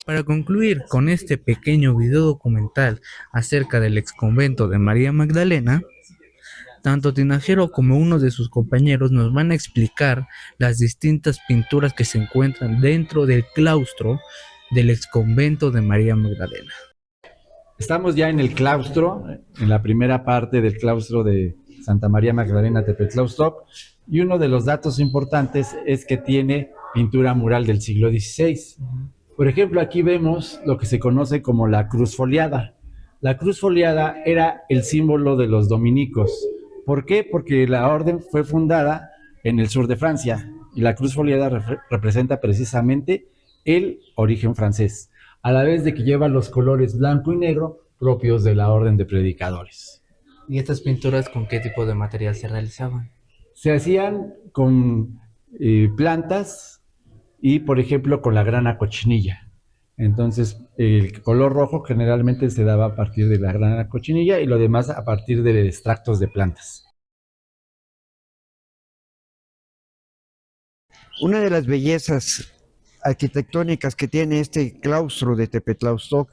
Para concluir con este pequeño video documental acerca del exconvento de María Magdalena, tanto Tinajero como uno de sus compañeros nos van a explicar las distintas pinturas que se encuentran dentro del claustro del exconvento de María Magdalena. Estamos ya en el claustro, en la primera parte del claustro de Santa María Magdalena Tepetlaustoc, y uno de los datos importantes es que tiene pintura mural del siglo XVI. Por ejemplo, aquí vemos lo que se conoce como la cruz foliada. La cruz foliada era el símbolo de los dominicos. ¿Por qué? Porque la orden fue fundada en el sur de Francia y la cruz foliada representa precisamente el origen francés, a la vez de que lleva los colores blanco y negro propios de la orden de predicadores. ¿Y estas pinturas con qué tipo de material se realizaban? Se hacían con plantas y, por ejemplo, con la grana cochinilla. Entonces, el color rojo generalmente se daba a partir de la grana cochinilla y lo demás a partir de extractos de plantas. Una de las bellezas arquitectónicas que tiene este claustro de Tepetlaustoc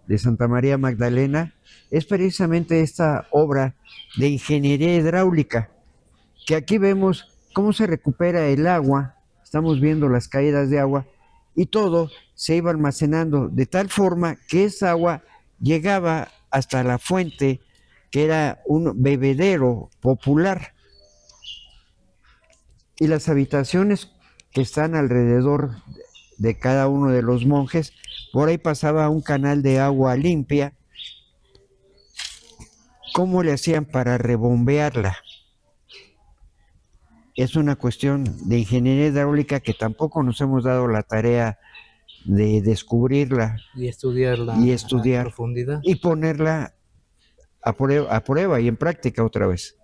de Santa María Magdalena es precisamente esta obra de ingeniería hidráulica, que aquí vemos cómo se recupera el agua, estamos viendo las caídas de agua, y todo se iba almacenando de tal forma que esa agua llegaba hasta la fuente, que era un bebedero popular. Y las habitaciones que están alrededor de cada uno de los monjes, por ahí pasaba un canal de agua limpia. ¿Cómo le hacían para rebombearla? Es una cuestión de ingeniería hidráulica que tampoco nos hemos dado la tarea de descubrirla Y estudiarla estudiar a profundidad. y ponerla a prueba y en práctica otra vez.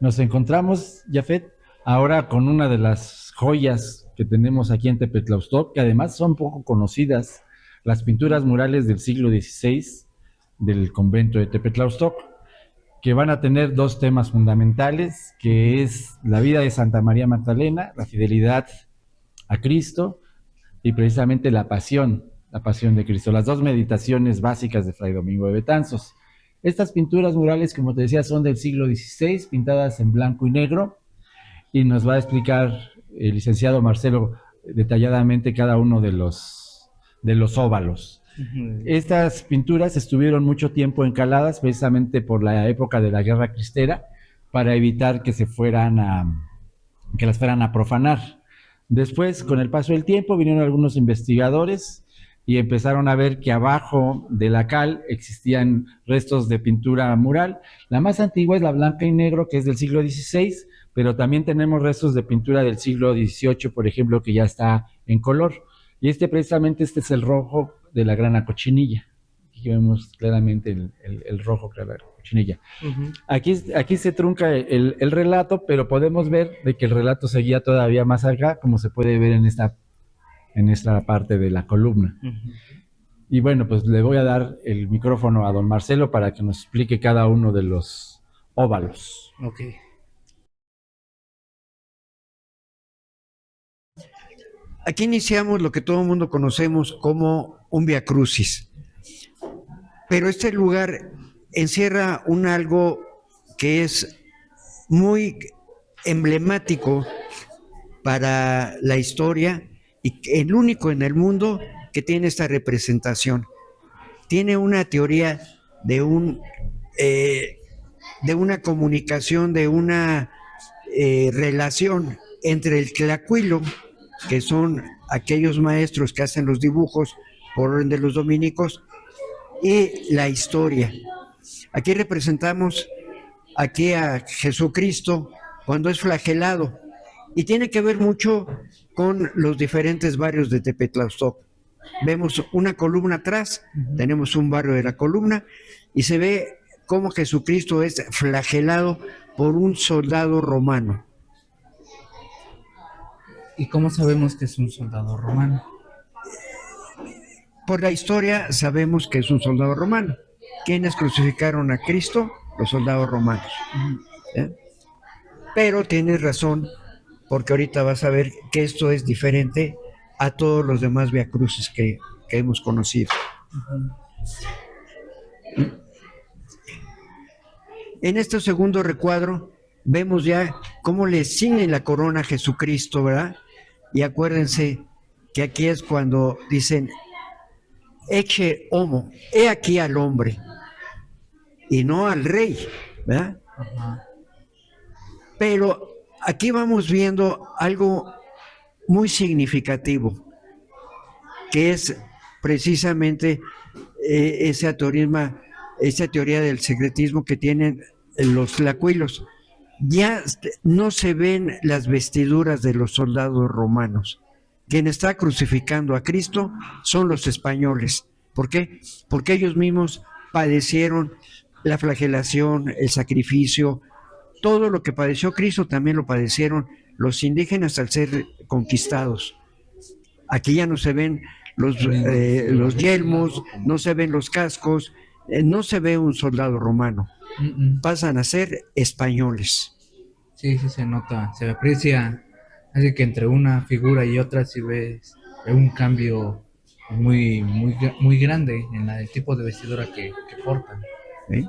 Nos encontramos, Jafet, ahora con una de las joyas que tenemos aquí en Tepetlaustoc, que además son poco conocidas, las pinturas murales del siglo XVI del convento de Tepetlaustoc, que van a tener dos temas fundamentales, que es la vida de Santa María Magdalena, la fidelidad a Cristo y precisamente la pasión de Cristo, las dos meditaciones básicas de Fray Domingo de Betanzos. Estas pinturas murales, como te decía, son del siglo XVI, pintadas en blanco y negro, y nos va a explicar el licenciado Marcelo detalladamente cada uno de los óvalos. Estas pinturas estuvieron mucho tiempo encaladas precisamente por la época de la Guerra Cristera para evitar que las fueran a profanar. Después, con el paso del tiempo, vinieron algunos investigadores y empezaron a ver que abajo de la cal existían restos de pintura mural. La más antigua es la blanca y negro, que es del siglo XVI, pero también tenemos restos de pintura del siglo XVIII, por ejemplo, que ya está en color. Y precisamente este es el rojo de la grana cochinilla. Aquí vemos claramente el rojo de la cochinilla. Aquí se trunca el relato, pero podemos ver de que el relato seguía todavía más acá, como se puede ver en esta parte de la columna. Y bueno, pues le voy a dar el micrófono a don Marcelo para que nos explique cada uno de los óvalos. Okay. Aquí iniciamos lo que todo el mundo conocemos como un Via Crucis. Pero este lugar encierra algo que es muy emblemático para la historia y el único en el mundo que tiene esta representación. Tiene una teoría de una comunicación, de una relación entre el tlacuilo, que son aquellos maestros que hacen los dibujos por orden de los dominicos, y la historia. Aquí representamos a Jesucristo cuando es flagelado, y tiene que ver mucho con los diferentes barrios de Tepetlaustoc. Vemos una columna atrás, tenemos un barrio de la columna, y se ve cómo Jesucristo es flagelado por un soldado romano. ¿Y cómo sabemos que es un soldado romano? Por la historia sabemos que es un soldado romano. ¿Quiénes crucificaron a Cristo? Los soldados romanos. Pero tienes razón, porque ahorita vas a ver que esto es diferente a todos los demás viacrucis que hemos conocido. En este segundo recuadro vemos ya cómo le ciñen la corona a Jesucristo, ¿verdad? Y acuérdense que aquí es cuando dicen, Ecce homo, he aquí al hombre, y no al rey, ¿verdad? Ajá. Pero aquí vamos viendo algo muy significativo, que es precisamente esa teoría del secretismo que tienen los tlacuilos. Ya no se ven las vestiduras de los soldados romanos. Quien está crucificando a Cristo son los españoles. ¿Por qué? Porque ellos mismos padecieron la flagelación, el sacrificio, todo lo que padeció Cristo también lo padecieron los indígenas al ser conquistados. Aquí ya no se ven los yelmos, no se ven los cascos, no se ve un soldado romano. Pasan a ser españoles. Sí, sí se nota, se aprecia, así que entre una figura y otra sí ves un cambio muy grande en el tipo de vestidura que portan. ¿Eh?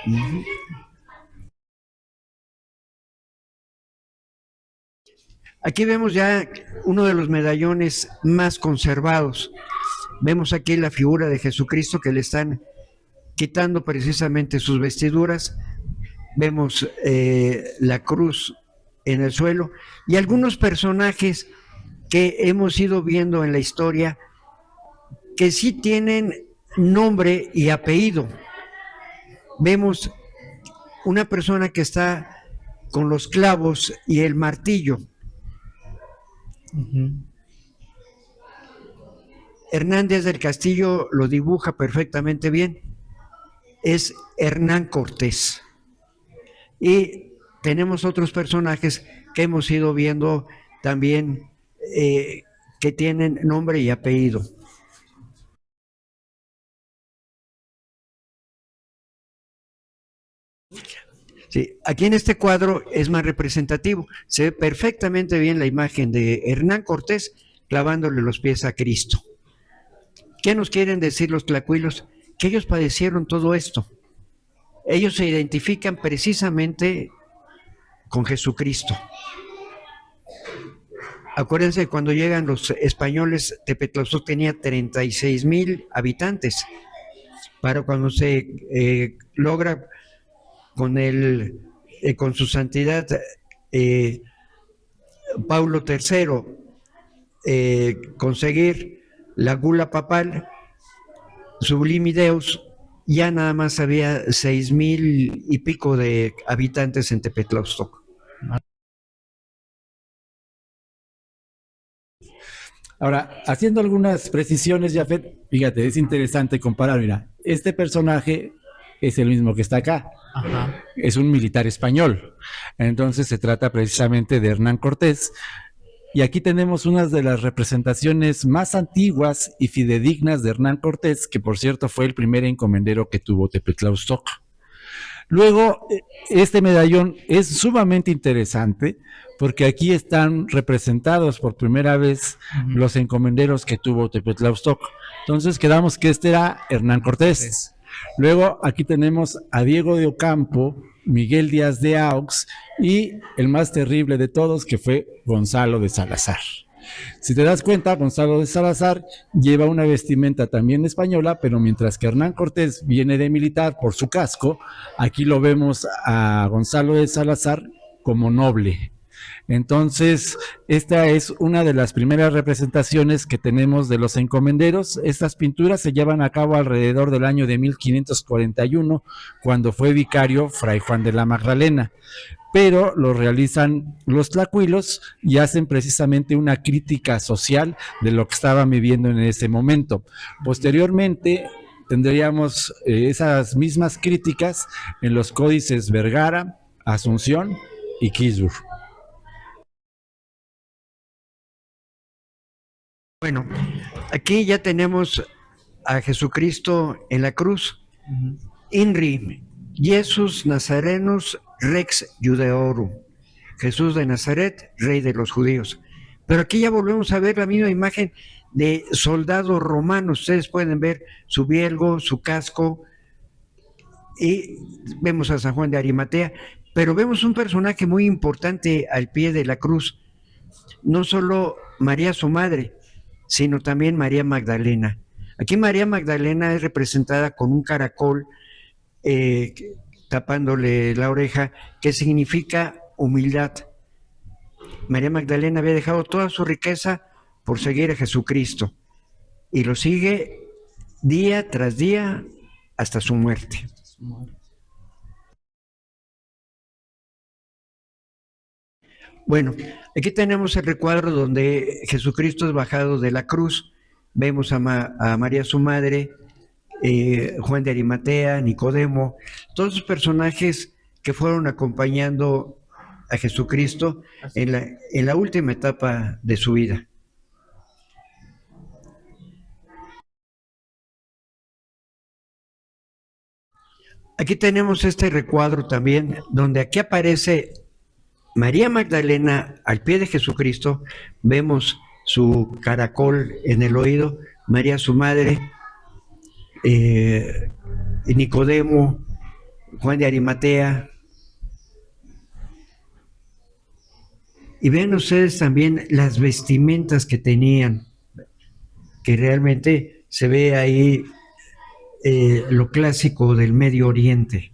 Uh-huh. Aquí vemos ya uno de los medallones más conservados. Vemos aquí la figura de Jesucristo que le están quitando precisamente sus vestiduras. Vemos la cruz en el suelo y algunos personajes que hemos ido viendo en la historia que sí tienen nombre y apellido. Vemos una persona que está con los clavos y el martillo. Uh-huh. Hernández del Castillo lo dibuja perfectamente bien. Es Hernán Cortés. Y tenemos otros personajes que hemos ido viendo también que tienen nombre y apellido. Sí, aquí en este cuadro es más representativo. Se ve perfectamente bien la imagen de Hernán Cortés clavándole los pies a Cristo. ¿Qué nos quieren decir los tlacuilos? Que ellos padecieron todo esto. Ellos se identifican precisamente con Jesucristo. Acuérdense, cuando llegan los españoles, Tepetlauzot tenía 36,000 habitantes. Para cuando se logra con su santidad Paulo III conseguir la gula papal, Sublimi Deus, ya nada más había 6,000 y pico de habitantes en Tepetlauzot. Ahora, haciendo algunas precisiones, Jafet, fíjate, es interesante comparar, mira, este personaje es el mismo que está acá. Ajá. Es un militar español. Entonces se trata precisamente de Hernán Cortés. Y aquí tenemos una de las representaciones más antiguas y fidedignas de Hernán Cortés, que por cierto fue el primer encomendero que tuvo Tepetlauzot. Luego, este medallón es sumamente interesante porque aquí están representados por primera vez los encomenderos que tuvo Tepetlauzot. Entonces quedamos que este era Hernán Cortés. Luego aquí tenemos a Diego de Ocampo, Miguel Díaz de Aux y el más terrible de todos, que fue Gonzalo de Salazar. Si te das cuenta, Gonzalo de Salazar lleva una vestimenta también española, pero mientras que Hernán Cortés viene de militar por su casco, aquí lo vemos a Gonzalo de Salazar como noble. Entonces, esta es una de las primeras representaciones que tenemos de los encomenderos. Estas pinturas se llevan a cabo alrededor del año de 1541, cuando fue vicario Fray Juan de la Magdalena. Pero lo realizan los tlacuilos y hacen precisamente una crítica social de lo que estaban viviendo en ese momento. Posteriormente, tendríamos esas mismas críticas en los códices Vergara, Asunción y Quisur. Bueno, aquí ya tenemos a Jesucristo en la cruz. INRI, Jesus Nazarenus Rex Judeorum. Jesús de Nazaret, Rey de los judíos. Pero aquí ya volvemos a ver la misma imagen de soldados romanos. Ustedes pueden ver su bielgo, su casco, y vemos a San Juan de Arimatea, pero vemos un personaje muy importante al pie de la cruz. No solo María su madre, sino también María Magdalena. Aquí María Magdalena es representada con un caracol tapándole la oreja, que significa humildad. María Magdalena había dejado toda su riqueza por seguir a Jesucristo y lo sigue día tras día hasta su muerte. Bueno, aquí tenemos el recuadro donde Jesucristo es bajado de la cruz. Vemos a María su madre, Juan de Arimatea, Nicodemo, todos los personajes que fueron acompañando a Jesucristo en la última etapa de su vida. Aquí tenemos este recuadro también, donde aquí aparece María Magdalena al pie de Jesucristo. Vemos su caracol en el oído, María su madre, Nicodemo, Juan de Arimatea. Y ven ustedes también las vestimentas que tenían, que realmente se ve ahí lo clásico del Medio Oriente.